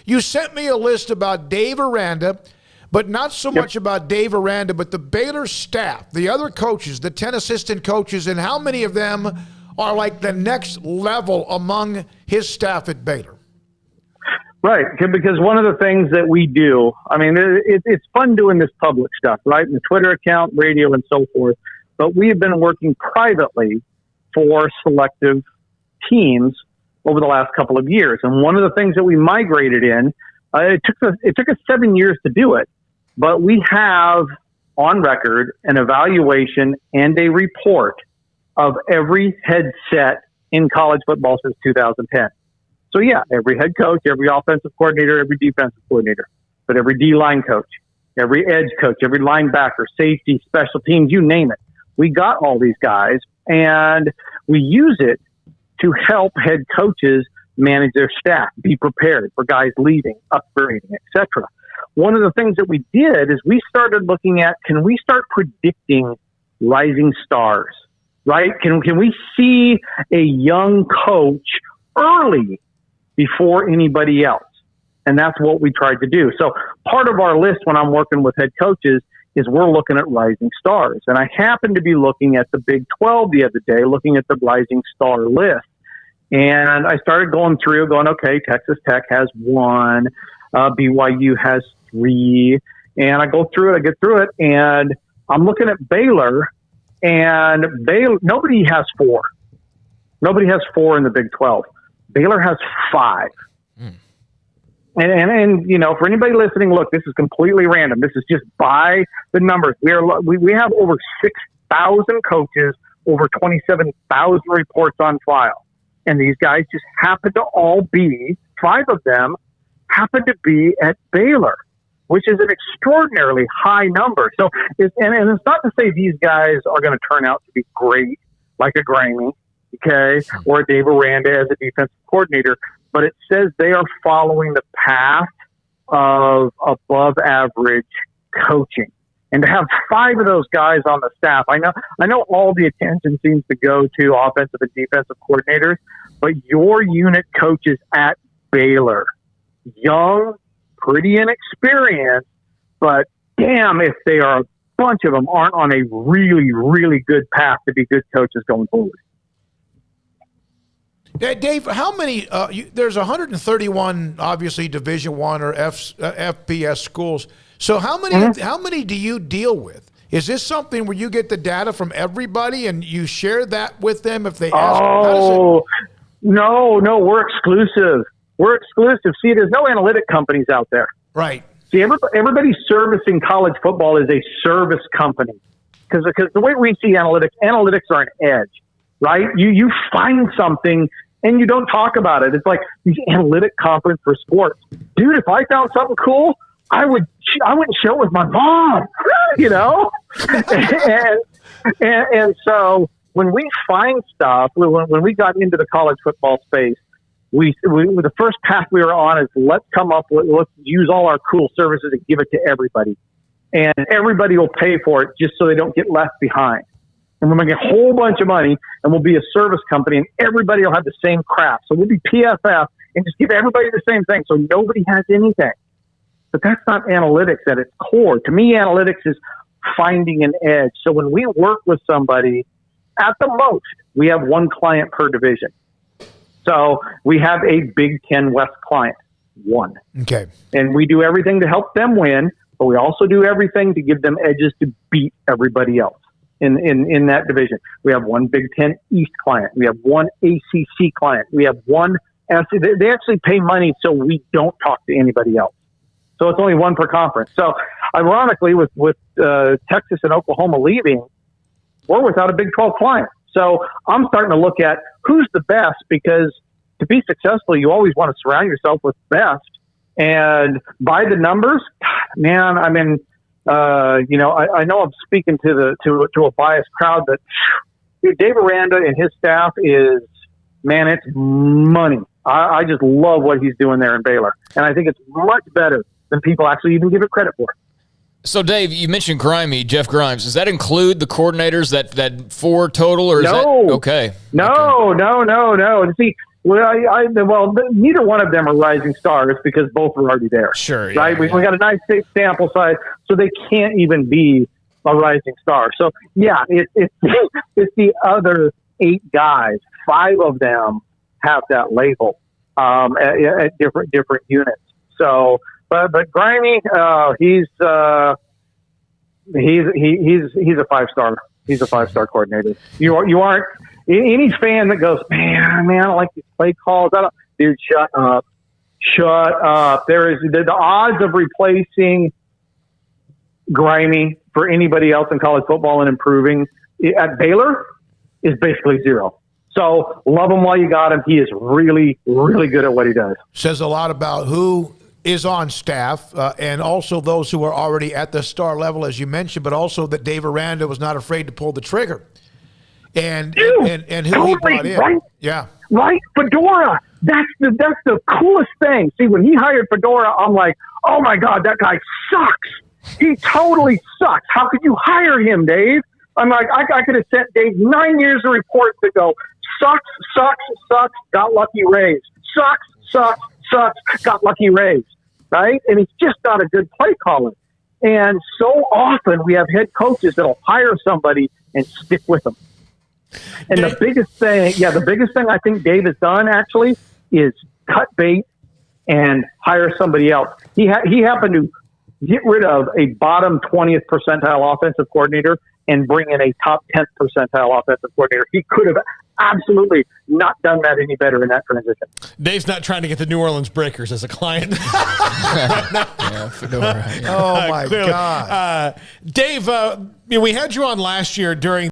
You sent me a list about Dave Aranda, but not so much about Dave Aranda, but the Baylor staff, the other coaches, the 10 assistant coaches, and how many of them are like the next level among his staff at Baylor. Right, because one of the things that we do, I mean, it's fun doing this public stuff, right? The Twitter account, radio, and so forth. But we have been working privately for selective teams over the last couple of years. And one of the things that we migrated in, it took us 7 years to do it, but we have on record an evaluation and a report of every headset in college football since 2010. So yeah, every head coach, every offensive coordinator, every defensive coordinator, but every D-line coach, every edge coach, every linebacker, safety, special teams, you name it. We got all these guys, and we use it to help head coaches manage their staff, be prepared for guys leaving, upgrading, etc. One of the things that we did is we started looking at, can we start predicting rising stars, right? Can we see a young coach early before anybody else? And that's what we tried to do. So part of our list when I'm working with head coaches is we're looking at rising stars. And I happened to be looking at the Big 12 the other day, looking at the rising star list. And I started going through, going, okay, Texas Tech has 1, BYU has 3. And I go through it, I get through it, and I'm looking at Baylor, and Baylor, nobody has 4. Nobody has 4 in the Big 12. Baylor has 5. And you know, for anybody listening, look, this is completely random. This is just by the numbers. We have over 6,000 coaches, over 27,000 reports on file. And these guys just happen to all be, 5 of them happen to be at Baylor, which is an extraordinarily high number. So, and it's not to say these guys are going to turn out to be great, like a Grammy, okay, or a Dave Aranda as a defensive coordinator, but it says they are following the path of above average coaching. And to have 5 of those guys on the staff, I know all the attention seems to go to offensive and defensive coordinators, but your unit coaches at Baylor, young, pretty inexperienced, but damn if they are, a bunch of them aren't on a really, really good path to be good coaches going forward. Dave, how many? There's 131, obviously Division I or FBS schools. So how many? How many do you deal with? Is this something where you get the data from everybody and you share that with them if they ask? Oh, no, we're exclusive. We're exclusive. See, there's no analytic companies out there. Right. See, everybody servicing college football is a service company because the way we see analytics are an edge. Right? You find something and you don't talk about it. It's like these analytic conference for sports. Dude, if I found something cool, I wouldn't share it with my mom, you know? and so when we find stuff, when we got into the college football space, we the first path we were on is let's use all our cool services and give it to everybody. And everybody will pay for it just so they don't get left behind. And we're making a whole bunch of money, and we'll be a service company, and everybody will have the same crap. So we'll be PFF and just give everybody the same thing so nobody has anything. But that's not analytics at its core. To me, analytics is finding an edge. So when we work with somebody, at the most, we have 1 client per division. So we have a Big Ten West client, 1. Okay. And we do everything to help them win, but we also do everything to give them edges to beat everybody else. In that division. We have 1 Big Ten East client. We have 1 ACC client. We have 1 SEC. They actually pay money so we don't talk to anybody else. So it's only 1 per conference. So ironically, with Texas and Oklahoma leaving, we're without a Big 12 client. So I'm starting to look at who's the best, because to be successful, you always want to surround yourself with the best. And by the numbers, man, I mean, I know I'm speaking to a biased crowd, but Dave Aranda and his staff is, man, it's money. I just love what he's doing there in Baylor, and I think it's much better than people actually even give it credit for. So, Dave, you mentioned Jeff Grimes. Does that include the coordinators, that 4 total, or is that okay? No. See, Well, neither one of them are rising stars because both are already there. Sure. Yeah, right. We got a nice sample size, so they can't even be a rising star. So yeah, it's the other 8 guys. 5 of them have that label at different units. So, but Grimy, he's a 5-star. He's a 5-star coordinator. You aren't any fan that goes, man, I don't like these play calls. Dude, shut up. There is the odds of replacing Grimy for anybody else in college football and improving at Baylor is basically 0. So love him while you got him. He is really, really good at what he does. Says a lot about who is on staff and also those who are already at the star level, as you mentioned, but also that Dave Aranda was not afraid to pull the trigger. And who he brought in. Right? Yeah. Right? Fedora. That's the coolest thing. See, when he hired Fedora, I'm like, oh my God, that guy sucks. He totally sucks. How could you hire him, Dave? I'm like, I could have sent Dave 9 years of reports that go, sucks, got lucky raised. Sucks, got lucky raised. Right? And he's just not a good play caller. And so often we have head coaches that'll hire somebody and stick with them. And the biggest thing I think Dave has done actually is cut bait and hire somebody else. He happened to get rid of a bottom 20th percentile offensive coordinator and bring in a top 10th percentile offensive coordinator. He could have absolutely not done that any better in that transition. Dave's not trying to get the New Orleans Breakers as a client. Yeah, Fedora. Yeah. Oh, my God. Dave, we had you on last year during